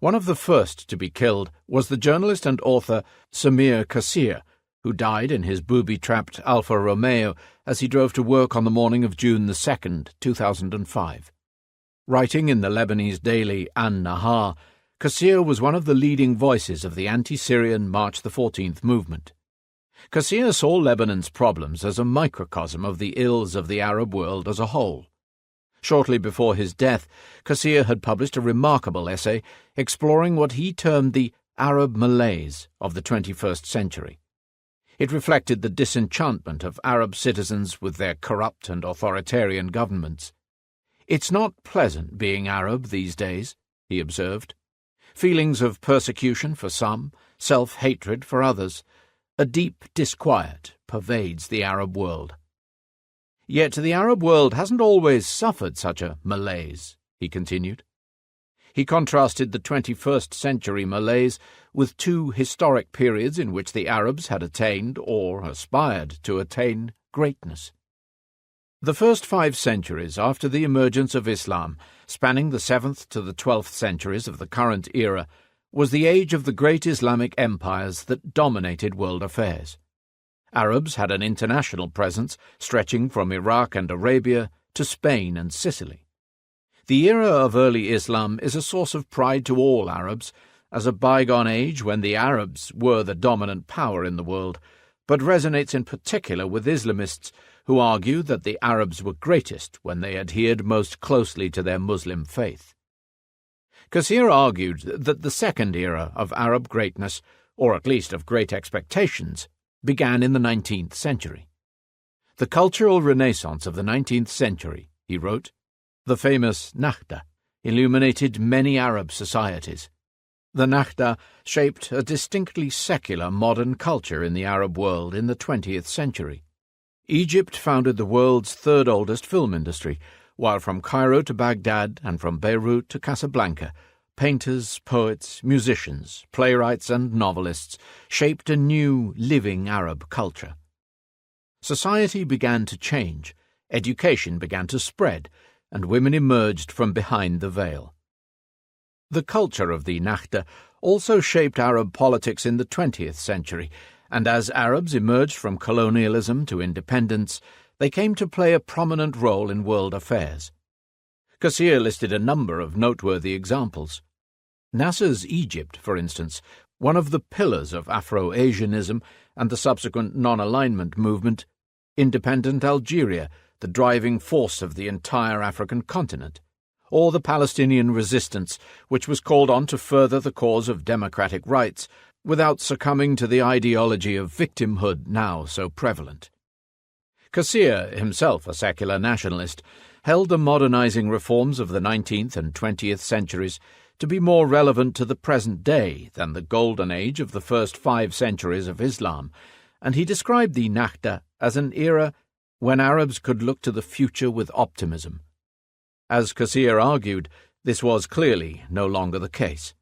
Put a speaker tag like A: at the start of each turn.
A: One of the first to be killed was the journalist and author Samir Kassir, who died in his booby-trapped Alfa Romeo as he drove to work on the morning of June 2, 2005. Writing in the Lebanese daily An-Nahar, Kassir was one of the leading voices of the anti-Syrian March the 14th movement. Kassir saw Lebanon's problems as a microcosm of the ills of the Arab world as a whole. Shortly before his death, Kassir had published a remarkable essay exploring what he termed the Arab malaise of the 21st century. It reflected the disenchantment of Arab citizens with their corrupt and authoritarian governments. "It's not pleasant being Arab these days," he observed. "Feelings of persecution for some, self-hatred for others. A deep disquiet pervades the Arab world." Yet the Arab world hasn't always suffered such a malaise, he continued. He contrasted the 21st century malaise with two historic periods in which the Arabs had attained, or aspired to attain, greatness. The first 5 centuries after the emergence of Islam, spanning the 7th to the 12th centuries of the current era, was the age of the great Islamic empires that dominated world affairs. Arabs had an international presence stretching from Iraq and Arabia to Spain and Sicily. The era of early Islam is a source of pride to all Arabs, as a bygone age when the Arabs were the dominant power in the world, but resonates in particular with Islamists who argue that the Arabs were greatest when they adhered most closely to their Muslim faith. Kassir argued that the second era of Arab greatness, or at least of great expectations, began in the 19th century. "The cultural renaissance of the 19th century," he wrote, "the famous Nakhda, illuminated many Arab societies. The Nakhda shaped a distinctly secular modern culture in the Arab world in the 20th century. Egypt founded the world's third oldest film industry, while from Cairo to Baghdad and from Beirut to Casablanca, painters, poets, musicians, playwrights and novelists shaped a new, living Arab culture. Society began to change, education began to spread, and women emerged from behind the veil. The culture of the Nakhda also shaped Arab politics in the 20th century, and as Arabs emerged from colonialism to independence, they came to play a prominent role in world affairs. Kassir listed a number of noteworthy examples. Nasser's Egypt, for instance, one of the pillars of Afro-Asianism and the subsequent non-alignment movement; independent Algeria, the driving force of the entire African continent; or the Palestinian resistance, which was called on to further the cause of democratic rights without succumbing to the ideology of victimhood now so prevalent. Kassir, himself a secular nationalist, held the modernizing reforms of the 19th and 20th centuries to be more relevant to the present day than the golden age of the first 5 centuries of Islam, and he described the Nakhda as an era when Arabs could look to the future with optimism. As Kassir argued, this was clearly no longer the case.